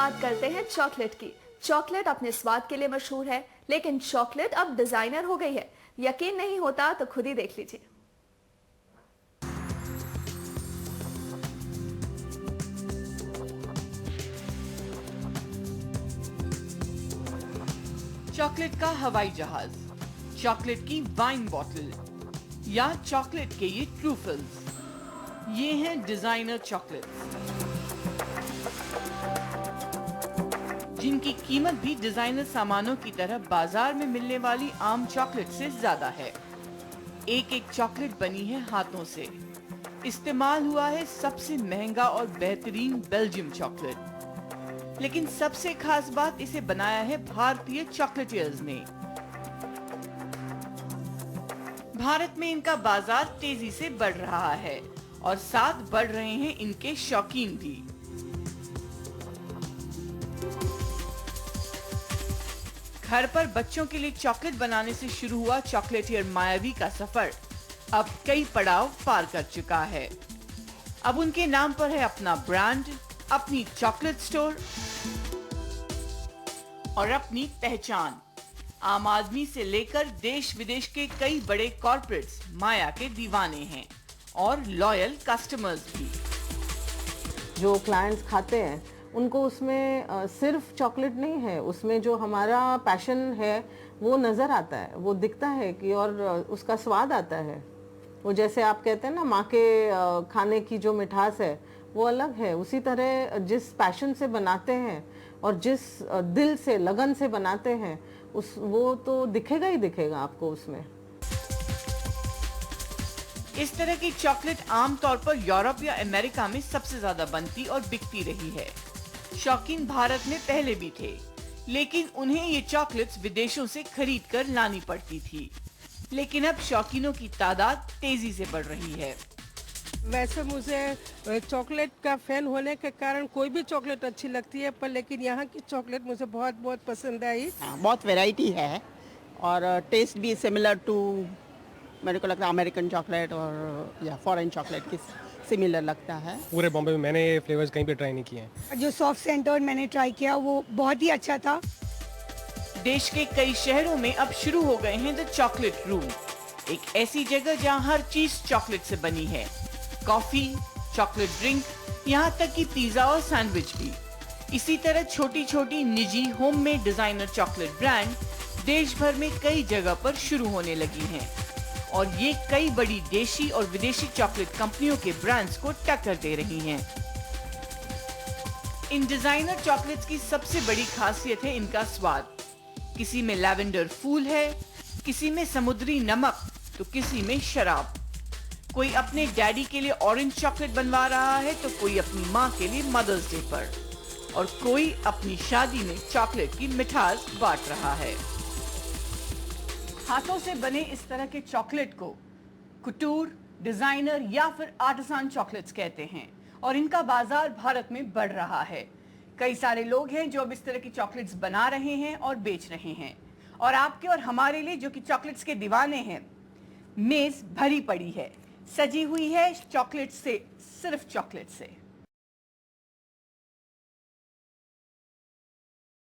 बात करते हैं चॉकलेट की। चॉकलेट अपने स्वाद के लिए मशहूर है, लेकिन चॉकलेट अब डिजाइनर हो गई है। यकीन नहीं होता तो खुद ही देख लीजिए। चॉकलेट का हवाई जहाज, चॉकलेट की वाइन बॉटल या चॉकलेट के ये ट्रूफल्स, ये हैं डिजाइनर चॉकलेट्स, जिनकी कीमत भी डिजाइनर सामानों की तरह बाजार में मिलने वाली आम चॉकलेट से ज्यादा है। एक एक चॉकलेट बनी है हाथों से। इस्तेमाल हुआ है सबसे महंगा और बेहतरीन बेल्जियम चॉकलेट। लेकिन सबसे खास बात, इसे बनाया है भारतीय चॉकलेटियर्स ने। भारत में इनका बाजार तेजी से बढ़ रहा है और साथ बढ़ रहे हैं इनके शौकीन भी। घर पर बच्चों के लिए चॉकलेट बनाने से शुरू हुआ चॉकलेटियर मायावी का सफर अब कई पड़ाव पार कर चुका है। अब उनके नाम पर है अपना ब्रांड, अपनी चॉकलेट स्टोर और अपनी पहचान। आम आदमी से लेकर देश विदेश के कई बड़े कॉर्पोरेट्स माया के दीवाने हैं और लॉयल कस्टमर्स भी। जो क्लाइंट्स खाते हैं उनको उसमें सिर्फ चॉकलेट नहीं है, उसमें जो हमारा पैशन है वो नज़र आता है, वो दिखता है कि और उसका स्वाद आता है। वो जैसे आप कहते हैं ना, माँ के खाने की जो मिठास है वो अलग है। उसी तरह जिस पैशन से बनाते हैं और जिस दिल से लगन से बनाते हैं वो तो दिखेगा ही दिखेगा आपको उसमें। इस तरह की चॉकलेट आमतौर पर यूरोप या अमेरिका में सबसे ज्यादा बनती और बिकती रही है। शौकीन भारत में पहले भी थे, लेकिन उन्हें ये चॉकलेट्स विदेशों से खरीद कर लानी पड़ती थी। लेकिन अब शौकीनों की तादाद तेजी से बढ़ रही है। वैसे मुझे चॉकलेट का फैन होने के कारण कोई भी चॉकलेट अच्छी लगती है, पर लेकिन यहाँ की चॉकलेट मुझे बहुत बहुत पसंद आई। बहुत वैरायटी है और टेस्ट भी सिमिलर टू, मेरे को लगता है अमेरिकन चॉकलेट और या फॉरेन चॉकलेट की सिमिलर लगता है। पूरे बॉम्बे में मैंने ये फ्लेवर्स कहीं पे ट्राई नहीं किए हैं। जो सॉफ्ट सेंटर मैंने ट्राई किया वो बहुत ही अच्छा था। देश के कई शहरों में अब शुरू हो गए हैं द चॉकलेट रूम, एक ऐसी जगह जहां हर चीज चॉकलेट से बनी है। कॉफी, चॉकलेट ड्रिंक, यहाँ तक कि पिज्जा और सैंडविच भी। इसी तरह छोटी छोटी निजी होममेड डिजाइनर चॉकलेट ब्रांड देश भर में कई जगह पर शुरू होने लगी हैं और ये कई बड़ी देशी और विदेशी चॉकलेट कंपनियों के ब्रांड्स को टक्कर दे रही हैं। इन डिजाइनर चॉकलेट्स की सबसे बड़ी खासियत है इनका स्वाद। किसी में लैवेंडर फूल है, किसी में समुद्री नमक, तो किसी में शराब। कोई अपने डैडी के लिए ऑरेंज चॉकलेट बनवा रहा है तो कोई अपनी माँ के लिए मदर्स डे पर, और कोई अपनी शादी में चॉकलेट की मिठास बांट रहा है। हाथों से बने इस तरह के चॉकलेट को कुटूर, डिजाइनर या फिर आर्टिसान चॉकलेट्स कहते हैं और इनका बाजार भारत में बढ़ रहा है। कई सारे लोग हैं जो अब इस तरह की चॉकलेट्स बना रहे हैं और बेच रहे हैं, और आपके और हमारे लिए जो कि चॉकलेट्स के दीवाने हैं, मेज भरी पड़ी है, सजी हुई है चॉकलेट से, सिर्फ चॉकलेट से।